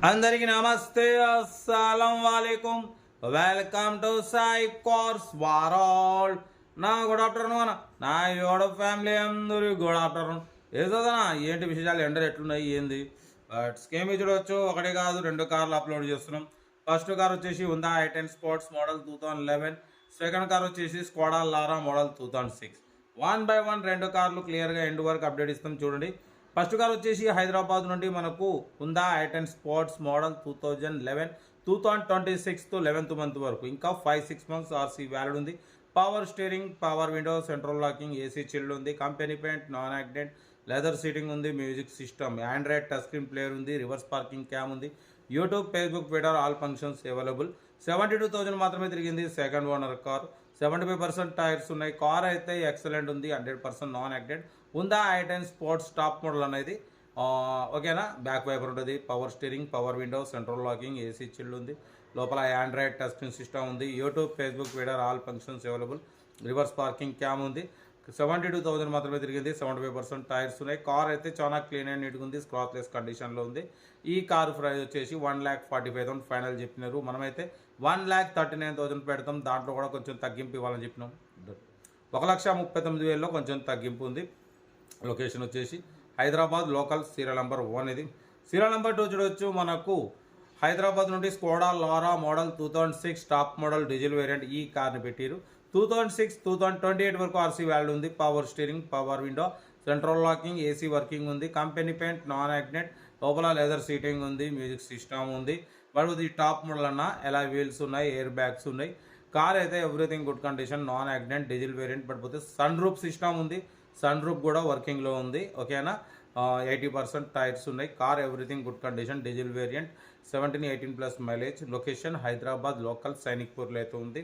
అందరికి నమస్తే, అస్సలం వాలేకుం. Welcome to Sai cars world. నా గుడ్ ఆఫ్టర్నూన్ నా యూట్యూబ్ ఫ్యామిలీ అందరూ గుడ్ ఆఫ్టర్నూన్. ఏదోనా ఏంటి విశేషాలు, ఎండలు ఎట్లున్నాయి ఏంది? బట్ స్కేమ్ చూడవచ్చు, ఒకటి కాదు 2 కార్లు అప్లోడ్ చేస్తున్నాం. ఫస్ట్ కార్ వచ్చేసి ఉందా i10 sports model 2011. Second car వచ్చేసి స్కోడా లారా మోడల్ 2006. 1 by 1 2 కార్లు క్లియర్గా ఎండ్ వరకు అప్డేట్ ఇస్తాం చూడండి. ఫస్ట్ కార్ వచ్చేసి హైదరాబాద్ నుండి మనకు ఉందా i10 స్పోర్ట్స్ మోడల్ 2011 2026 తో 11th మంత్ వరకు ఇంకా 5-6 months ఆర్సీ వ్యాలిడ్ ఉంది. Power steering, power window, central locking, AC chilled ఉంది, company paint, non accident, leather seating ఉంది, music system, Android touch screen player ఉంది, రివర్స్ పార్కింగ్ క్యామ్ ఉంది, YouTube, Facebook, Twitter all functions available. 72,000 మాత్రమే తిరిగింది. Second owner car. 75% tyres ఉన్నాయి. Car అయితే excellent ఉంది, 100% non accident. ఉందా i10 స్పోర్ట్స్ టాప్ మోడల్ అనేది ఓకేనా. బ్యాక్ వైపర్ ఉంటుంది, power steering, power window, central locking, AC chilled ఉంది, లోపల ఆండ్రాయిడ్ టచ్ స్క్రీన్ సిస్టమ్ ఉంది, YouTube, Facebook, Twitter all functions available, reverse parking cam ఉంది. 72,000 మాత్రమే తిరిగింది. 75% టైర్స్ ఉన్నాయి. కార్ అయితే చాలా క్లీన్ అండ్ నీట్గా ఉంది, స్క్రాచ్లెస్ కండిషన్లో ఉంది. ఈ కారు ప్రైస్ వచ్చేసి 1,45,000 ఫైనల్ చెప్పినారు. మనమైతే 1,39,000 పెడతాం. దాంట్లో కూడా కొంచెం తగ్గింపు ఇవ్వాలని చెప్పినాం. 1,39,000లో కొంచెం తగ్గింపు ఉంది. లొకేషన్ వచ్చేసి హైదరాబాద్ లోకల్, సీరియల్ నెంబర్ 1 ఇది. సీరియల్ నెంబర్ 2 చూడవచ్చు. మనకు హైదరాబాద్ నుండి Skoda Laura model 2006 top model diesel variant ఈ కార్ని పెట్టారు. 2006 2028 వరకు ఆర్సీ వ్యాల్యూ ఉంది. Power steering, power window, central locking, AC working ఉంది, కంపెనీ పెయింట్, నాన్ యాక్సిడెంట్, లోపల లెదర్ సీటింగ్ ఉంది, మ్యూజిక్ సిస్టమ్ ఉంది. బట్ ఇది టాప్ మోడల్ అన్న, ఎలా వీల్స్ ఉన్నాయి, ఎయిర్ బ్యాగ్స్ ఉన్నాయి. కార్ అయితే everything good condition, non accident, diesel variant. But పోతే సన్ రూఫ్ సిస్టమ్ ఉంది, సన్ రూఫ్ కూడా వర్కింగ్లో ఉంది ఓకేనా. 80% టైర్స్ ఉన్నాయి. Car everything good condition, diesel variant, 17-18+ mileage. Location Hyderabad local, సైనిక్పూర్లో అయితే ఉంది.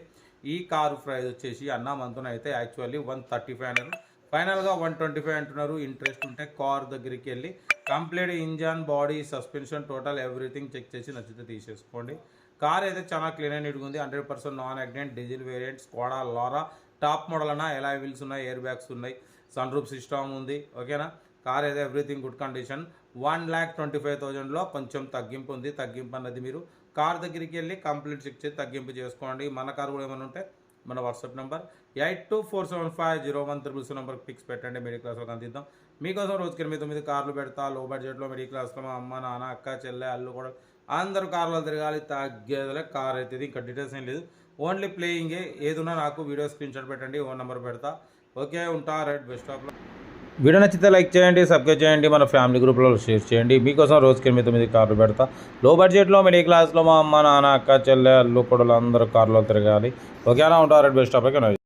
ఈ కారు ప్రైస్ వచ్చేసి అన్న మనతో అయితే యాక్చువల్లీ 135 అన్నారు, ఫైనల్గా 125 అంటున్నారు. ఇంట్రెస్ట్ ఉంటే కార్ దగ్గరికి వెళ్ళి complete engine, body, suspension, total everything check చేసి నచ్చితే తీసేసుకోండి. కార్ అయితే చాలా క్లీన్ అండ్ నీట్గా ఉంది, 100% non accident, diesel variant, Skoda Laura top model అన్న, ఎలా వీల్స్ ఉన్నాయి, ఎయిర్ బ్యాగ్స్ ఉన్నాయి, సన్ రూఫ్ సిస్టమ్ ఉంది ఓకేనా. కార్ అయితే ఎవ్రీథింగ్ గుడ్ కండిషన్. 1,25,000లో కొంచెం తగ్గింపు ఉంది. తగ్గింపు అన్నది మీరు కార్ దగ్గరికి వెళ్ళి కంప్లీట్ చెక్ చేసి తగ్గింపు చేసుకోండి. మన కార్ కూడా ఏమైనా ఉంటే మన వాట్సాప్ నెంబర్ 82475013 నెంబర్కి పిక్స్ పెట్టండి. మిడిల్ క్లాస్లో అందిద్దాం. మీకోసం రోజుకి 8-9 కార్లు పెడతా. లో బడ్జెట్లో మిడిల్ క్లాస్లో మా అమ్మ, నాన్న, అక్క, చెల్లె, అల్లు కూడా అందరూ కార్లో తిరగాలి. తగ్గేదలే కార్ అవుతుంది. ఇంకా డీటెయిల్స్ ఏం లేదు, ఓన్లీ ప్లేయింగే. ఏదున్నా నాకు వీడియో స్క్రీన్ షాట్ పెట్టండి, ఓన్ నెంబర్ పెడతా. ఓకే, ఉంటా. Right, best of luck. Video నచ్చితే లైక్ చేయండి, సబ్స్క్రైబ్ చేయండి, మన ఫ్యామిలీ గ్రూప్లో షేర్ చేయండి. మీకోసం రోజుకి 8-9 కార్లు పెడతా. లో బడ్జెట్లో మిడిల్ క్లాస్లో మా అమ్మ, నాన్న, అక్క, చెల్లె, అల్లు కొడులు అందరూ కార్లో తిరగాలి ఓకేనా. ఉంటారు. Best of luck.